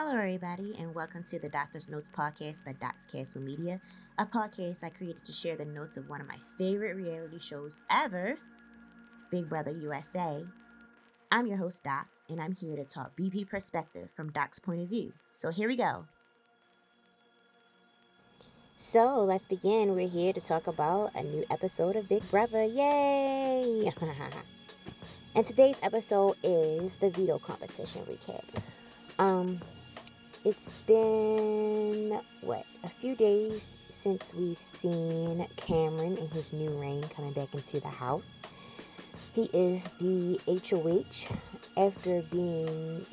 Hello, everybody, and welcome to the Doctor's Notes podcast by Doc's Castle Media, a podcast I created to share the notes of one of my favorite reality shows ever, Big Brother USA. I'm your host, Doc, and I'm here to talk BP perspective from Doc's point of view. So here we go. So let's begin. We're here to talk about a new episode of Big Brother. Yay! And today's episode is the Veto Competition recap. It's been, a few days since we've seen Cameron in his new reign coming back into the house. He is the HOH after being,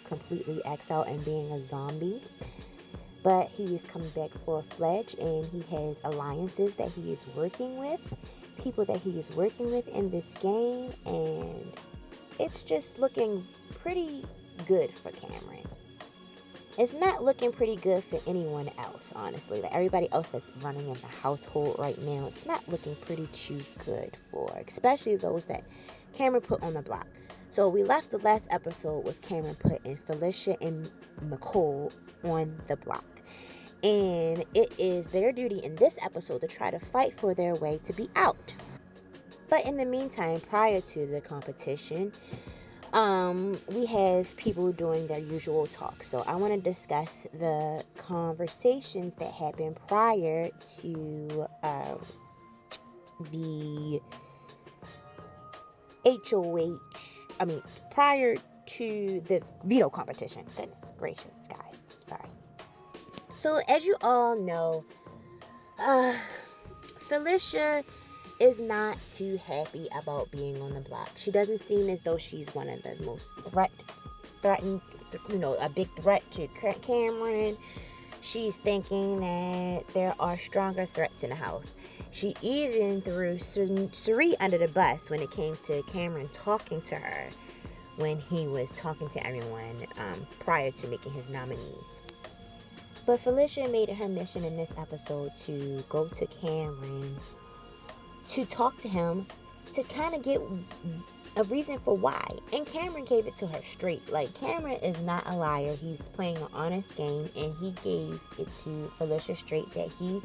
completely exiled and being a zombie. But he is coming back full-fledged, and he has alliances that he is working with, people that he is working with in this game, and it's just looking pretty good for Cameron. It's not looking pretty good for anyone else, honestly. Like everybody else that's running in the household right now, it's not looking pretty too good for, especially those that Cameron put on the block. So we left the last episode with Cameron putting Felicia and Mecole on the block. And it is their duty in this episode to try to fight for their way to be out. But in the meantime, prior to the competition, we have people doing their usual talk. So I want to discuss the conversations that happened prior to the HOH. Prior to the veto competition. Goodness gracious, guys. Sorry. So as you all know, Felicia is not too happy about being on the block. She doesn't seem as though she's one of the most threatened, a big threat to Cameron. She's thinking that there are stronger threats in the house. She even threw Suri under the bus when it came to Cameron talking to her when he was talking to everyone prior to making his nominees. But Felicia made it her mission in this episode to go to Cameron to talk to him, to kind of get a reason for why. And Cameron gave it to her straight. Like, Cameron is not a liar. He's playing an honest game, and he gave it to Felicia straight that he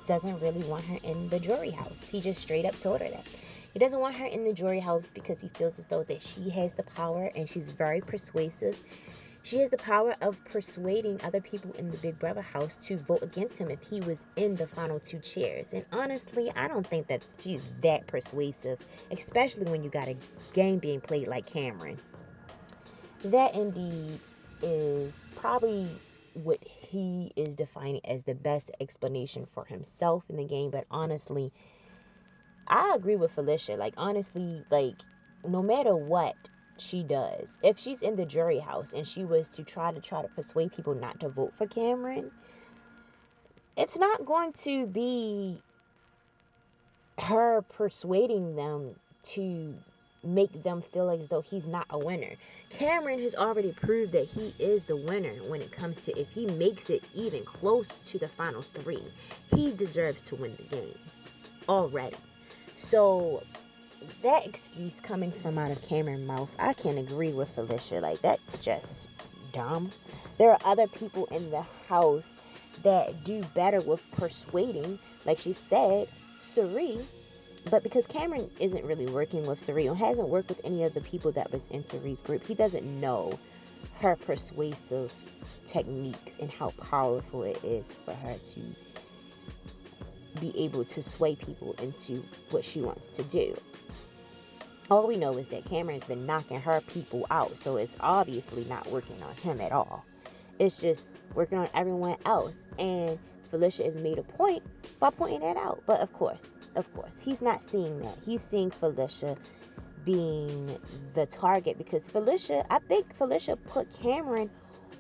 doesn't really want her in the jury house. He just straight up told her that. He doesn't want her in the jury house because he feels as though that she has the power, and she's very persuasive. She has the power of persuading other people in the Big Brother house to vote against him if he was in the final two chairs. And honestly, I don't think that she's that persuasive, especially when you got a game being played like Cameron. That indeed is probably what he is defining as the best explanation for himself in the game. But honestly, I agree with Felicia. Like, honestly, no matter what she does, if she's in the jury house and she was to try to persuade people not to vote for Cameron, it's not going to be her persuading them to make them feel as though he's not a winner. Cameron has already proved that he is the winner when it comes to, if he makes it even close to the final three, he deserves to win the game already. So that excuse coming from out of Cameron's mouth, I can't agree with Felicia. Like, that's just dumb. There are other people in the house that do better with persuading, like she said, Suri. But because Cameron isn't really working with Suri, or hasn't worked with any of the people that was in Suri's group, he doesn't know her persuasive techniques and how powerful it is for her to be able to sway people into what she wants to do. All we know is that Cameron's been knocking her people out, so it's obviously not working on him at all. It's just working on everyone else, and Felicia has made a point by pointing that out. But of course, he's not seeing that. He's seeing Felicia being the target, because I think Felicia put Cameron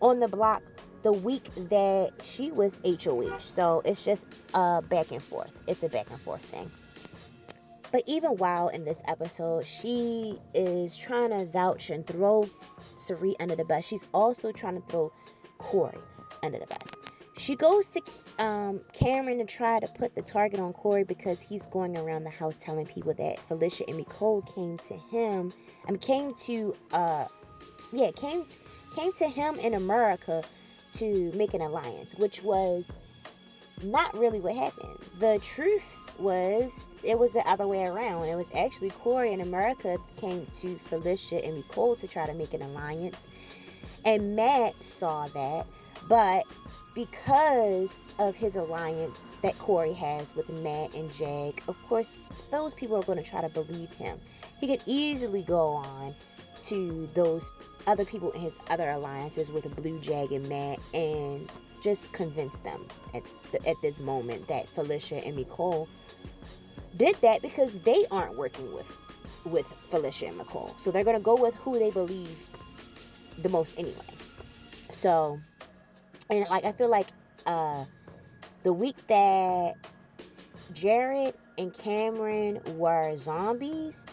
on the block the week that she was HOH. So it's just back and forth. It's a back and forth thing. But even while in this episode, she is trying to vouch and throw Suri under the bus, she's also trying to throw Corey under the bus. She goes to Cameron to try to put the target on Corey because he's going around the house telling people that Felicia and Mecole came to him in America to make an alliance, which was not really what happened. The truth was, it was the other way around. It was actually Corey and America came to Felicia and Mecole to try to make an alliance. And Matt saw that, but because of his alliance that Corey has with Matt and Jag, of course, those people are going to try to believe him. He could easily go on to those other people in his other alliances with Blue, Jag, and Matt and just convince them at this moment that Felicia and Mecole did that because they aren't working with Felicia and Mecole. So they're going to go with who they believe the most anyway. So, and like, I feel like the week that Jared and Cameron were zombies,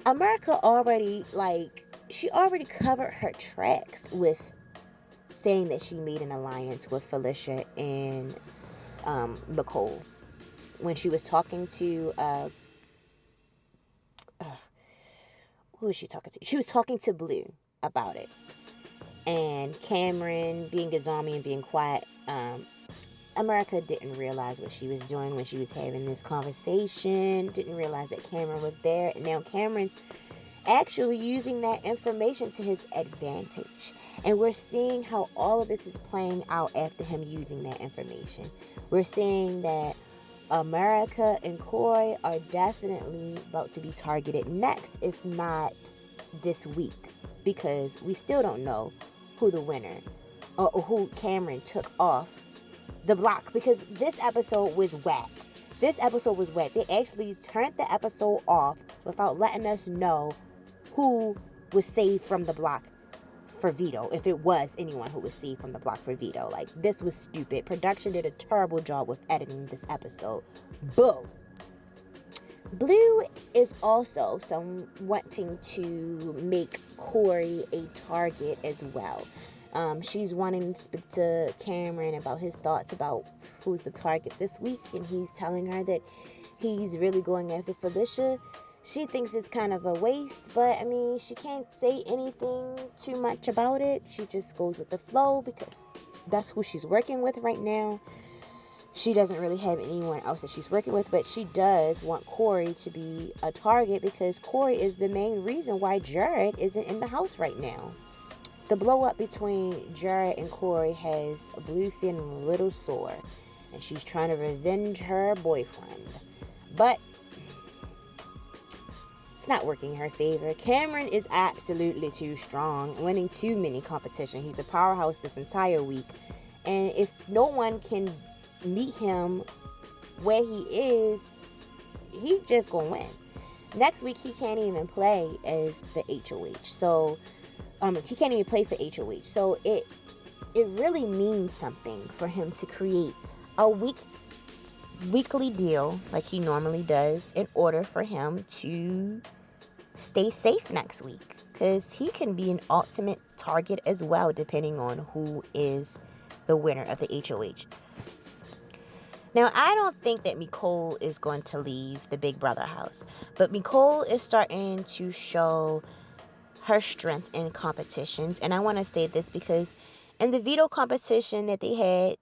America already, like, she already covered her tracks with saying that she made an alliance with Felicia and Mecole when she was talking to who was she talking to? She was talking to Blue about it. And Cameron being a zombie and being quiet, America didn't realize what she was doing when she was having this conversation, didn't realize that Cameron was there, and now Cameron's actually using that information to his advantage. And we're seeing how all of this is playing out after him using that information. We're seeing that America and Corey are definitely about to be targeted next, if not this week, because we still don't know who the winner or who Cameron took off the block, because this episode was whack. They actually turned the episode off without letting us know who was saved from the block for Veto, if it was anyone who was saved from the block for Veto. Like, this was stupid. Production did a terrible job with editing this episode. Boo. Blue is also wanting to make Corey a target as well. She's wanting to speak to Cameron about his thoughts about who's the target this week, and he's telling her that he's really going after Felicia. She thinks it's kind of a waste, but I mean, she can't say anything too much about it. She just goes with the flow because that's who she's working with right now. She doesn't really have anyone else that she's working with, but she does want Corey to be a target because Corey is the main reason why Jared isn't in the house right now. The blow up between Jared and Corey has Blue feeling a little sore, and she's trying to revenge her boyfriend. But it's not working in her favor. Cameron is absolutely too strong, winning too many competitions. He's a powerhouse this entire week. And if no one can meet him where he is, he just gonna win. Next week, he can't even play as the HOH. So, he can't even play for HOH. So, it really means something for him to create a weekly deal like he normally does in order for him to stay safe next week, because he can be an ultimate target as well depending on who is the winner of the HOH. Now, I don't think that Mecole is going to leave the Big Brother house, but Mecole is starting to show her strength in competitions. And I want to say this because in the veto competition that they had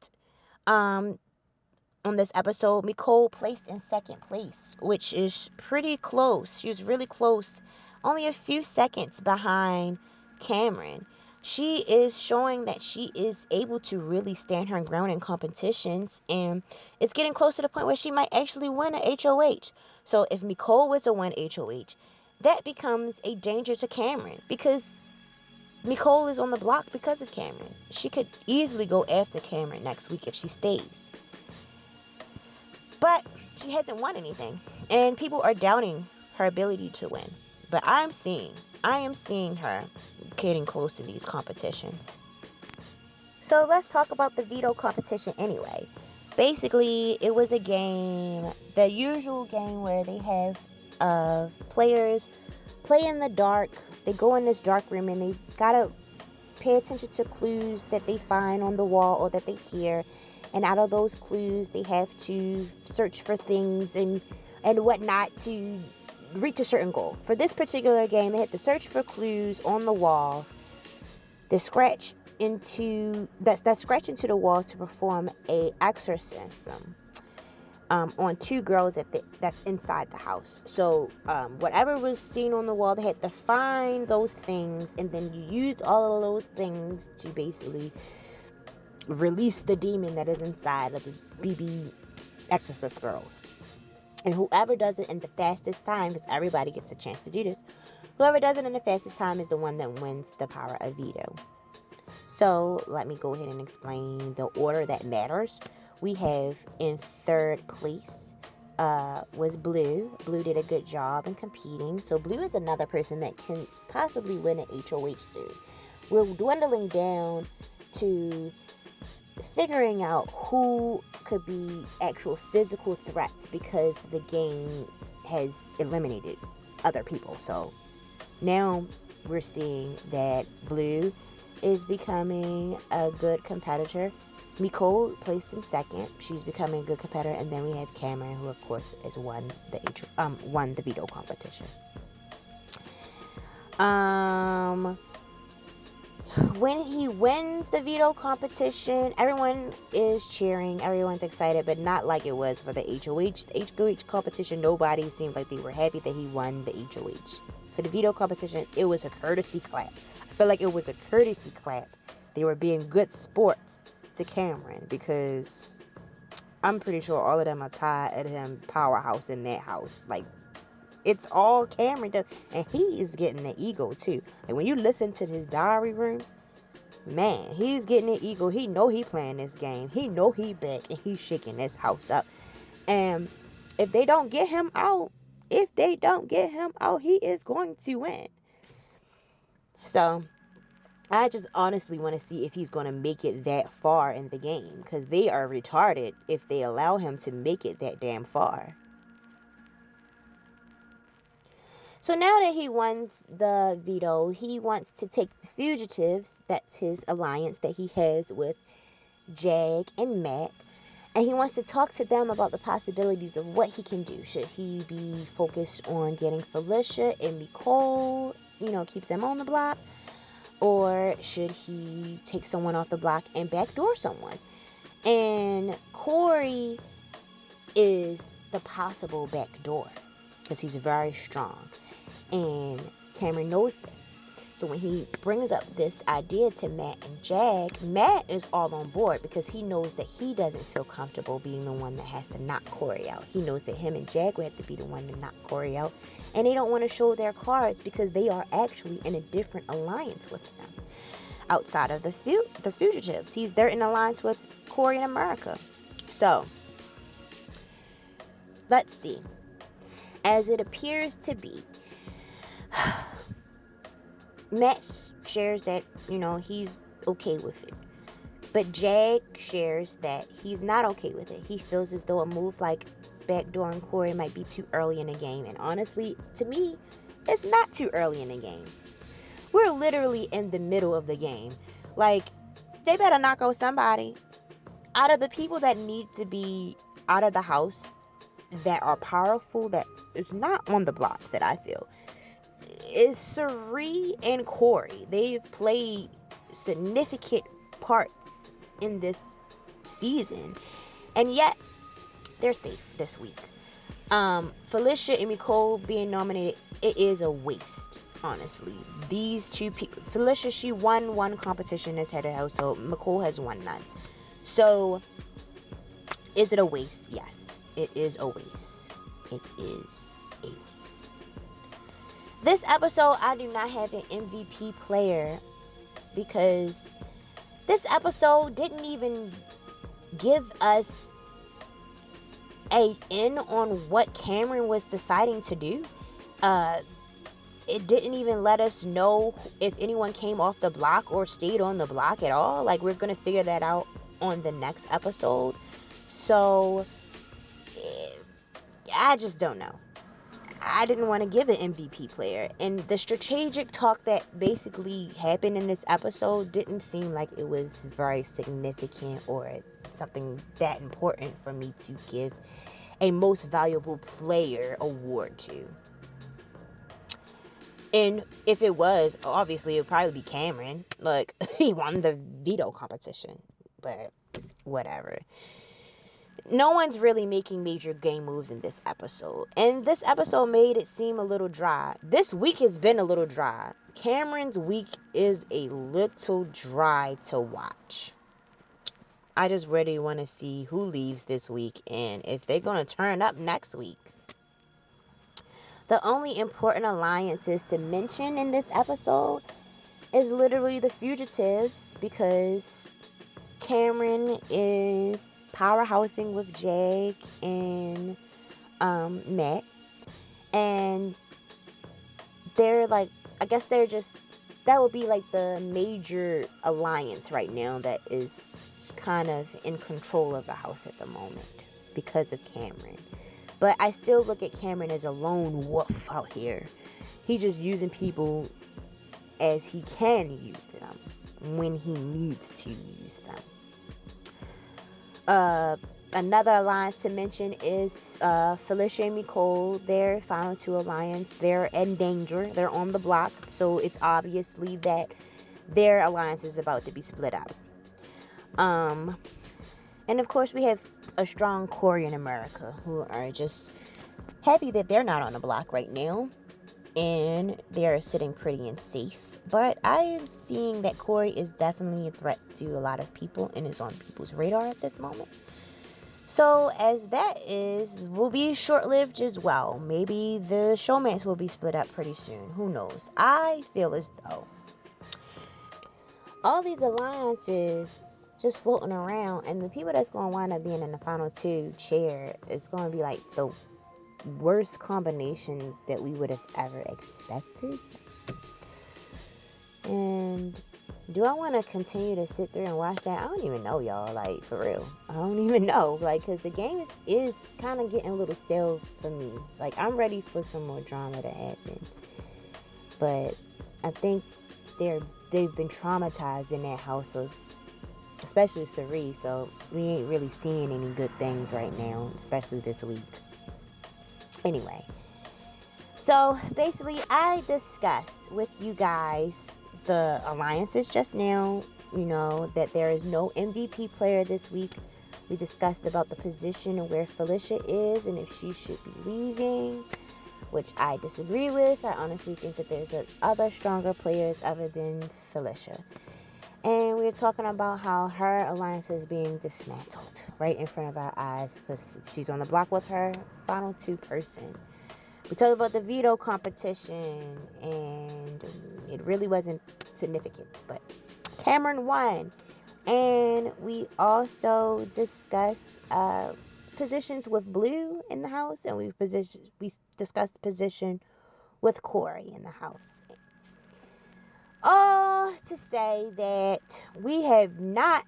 on this episode, Mecole placed in second place, which is pretty close. She was really close, only a few seconds behind Cameron. She is showing that she is able to really stand her ground in competitions, and it's getting close to the point where she might actually win a HOH. So if Mecole was to win HOH, that becomes a danger to Cameron, because Mecole is on the block because of Cameron. She could easily go after Cameron next week if she stays. But she hasn't won anything, and people are doubting her ability to win. But I am seeing her getting close to these competitions. So let's talk about the veto competition anyway. Basically, it was a game, the usual game where they have players play in the dark. They go in this dark room and they gotta pay attention to clues that they find on the wall or that they hear. And out of those clues, they have to search for things and whatnot to reach a certain goal. For this particular game, they had to search for clues on the walls, to scratch scratched into the wall to perform a exorcism on two girls that's inside the house. So whatever was seen on the wall, they had to find those things, and then you used all of those things to basically release the demon that is inside of the BB Exorcist girls. And whoever does it in the fastest time, because everybody gets a chance to do this, whoever does it in the fastest time is the one that wins the power of veto. So let me go ahead and explain the order that matters. We have in third place was Blue. Blue did a good job in competing. So Blue is another person that can possibly win an HOH soon. We're dwindling down to figuring out who could be actual physical threats because the game has eliminated other people. So now we're seeing that Blue is becoming a good competitor. Mecole placed in second. She's becoming a good competitor. And then we have Cameron, who of course has won the veto competition. When he wins the veto competition, everyone is cheering, everyone's excited, but not like it was for the HOH. The HOH competition, nobody seemed like they were happy that he won the HOH. For the veto competition, it was a courtesy clap. I feel like it was a courtesy clap. They were being good sports to Cameron because I'm pretty sure all of them are tired of him powerhouse in that house. Like, it's all Cameron does. And he is getting the ego too. Like when you listen to his diary rooms, man, he's getting the ego. He know he playing this game. He know he back and he's shaking this house up. And if they don't get him out, he is going to win. So I just honestly want to see if he's going to make it that far in the game. Because they are retarded if they allow him to make it that damn far. So now that he won the veto, he wants to take the fugitives, that's his alliance that he has with Jag and Matt, and he wants to talk to them about the possibilities of what he can do. Should he be focused on getting Felicia and Mecole, keep them on the block? Or should he take someone off the block and backdoor someone? And Corey is the possible backdoor because he's very strong. And Cameron knows this. So when he brings up this idea to Matt and Jag, Matt is all on board because he knows that he doesn't feel comfortable being the one that has to knock Corey out. He knows that him and Jag would have to be the one to knock Corey out. And they don't want to show their cards because they are actually in a different alliance with them. Outside of the fugitives. They're in alliance with Corey in America. So, let's see. As it appears to be, Matt shares that, he's okay with it. But Jag shares that he's not okay with it. He feels as though a move like backdooring Corey might be too early in the game. And honestly, to me, it's not too early in the game. We're literally in the middle of the game. Like, they better knock out somebody. Out of the people that need to be out of the house, that are powerful, that is not on the block, that I feel, is Sari and Corey. They've played significant parts in this season, and yet they're safe this week. Felicia and Mecole being nominated, it is a waste, honestly. These two people, Felicia, she won one competition as head of household. Mecole has won none. So, is it a waste? Yes. It is a waste. It is a waste. This episode, I do not have an MVP player because this episode didn't even give us an in on what Cameron was deciding to do. It didn't even let us know if anyone came off the block or stayed on the block at all. Like, we're going to figure that out on the next episode. So I just don't know. I didn't want to give an MVP player. And the strategic talk that basically happened in this episode didn't seem like it was very significant or something that important for me to give a most valuable player award to. And if it was, obviously it would probably be Cameron. Like, he won the veto competition. But whatever. No one's really making major game moves in this episode. And this episode made it seem a little dry. This week has been a little dry. Cameron's week is a little dry to watch. I just really want to see who leaves this week and if they're going to turn up next week. The only important alliances to mention in this episode is literally the fugitives, because Cameron is powerhousing with Jake and Matt, and they're like, I guess they're just, that would be like the major alliance right now that is kind of in control of the house at the moment because of Cameron. But I still look at Cameron as a lone wolf out here. He's just using people as he can use them when he needs to use them. Another alliance to mention is Felicia and Mecole. Their final two alliance, they're in danger. They're on the block. So it's obviously that their alliance is about to be split up. And of course we have a strong Corey in America, who are just happy that they're not on the block right now. And they're sitting pretty and safe. But I am seeing that Corey is definitely a threat to a lot of people and is on people's radar at this moment. So as that will be short-lived as well. Maybe the showmance will be split up pretty soon. Who knows? I feel as though all these alliances just floating around, and the people that's going to wind up being in the final two chair is going to be like the worst combination that we would have ever expected. And do I want to continue to sit there and watch that? I don't even know, y'all. Like, for real. I don't even know. Like, because the game is kind of getting a little stale for me. Like, I'm ready for some more drama to happen. But I think they've been traumatized in that house, of, especially Cerie. So we ain't really seeing any good things right now, especially this week. Anyway. So, basically, I discussed with you guys the alliances just now, you know, that there is no MVP player this week. We discussed about the position and where Felicia is and if she should be leaving, which I disagree with. I honestly think that there's other stronger players other than Felicia. And we were talking about how her alliance is being dismantled right in front of our eyes because she's on the block with her final two person. We talked about the veto competition, and it really wasn't significant, but Cameron won. And we also discussed positions with Blue in the house, and we discussed the position with Corey in the house. All to say that we have not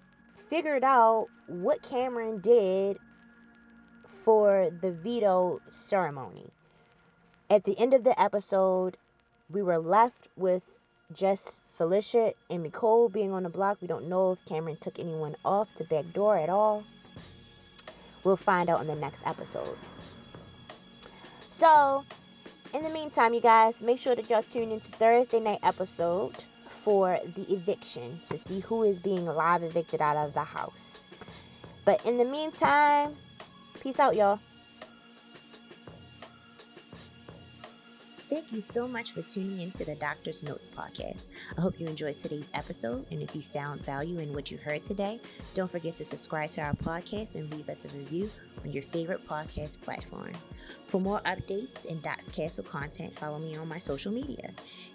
figured out what Cameron did for the veto ceremony. At the end of the episode, we were left with just Felicia and Mecole being on the block. We don't know if Cameron took anyone off to backdoor at all. We'll find out in the next episode. So, in the meantime, you guys, make sure that y'all tune into Thursday night episode for the eviction to see who is being live evicted out of the house. But in the meantime, peace out, y'all. Thank you so much for tuning into the Doctor's Notes podcast. I hope you enjoyed today's episode, and if you found value in what you heard today, don't forget to subscribe to our podcast and leave us a review on your favorite podcast platform. For more updates and Doc's Castle content, follow me on my social media.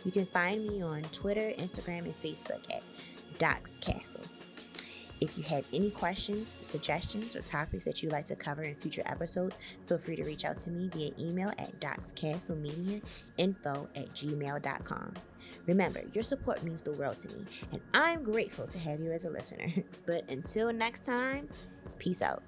You can find me on Twitter, Instagram, and Facebook at Doc's Castle. If you have any questions, suggestions, or topics that you'd like to cover in future episodes, feel free to reach out to me via email at docscastlemediainfo@gmail.com. Remember, your support means the world to me, and I'm grateful to have you as a listener. But until next time, peace out.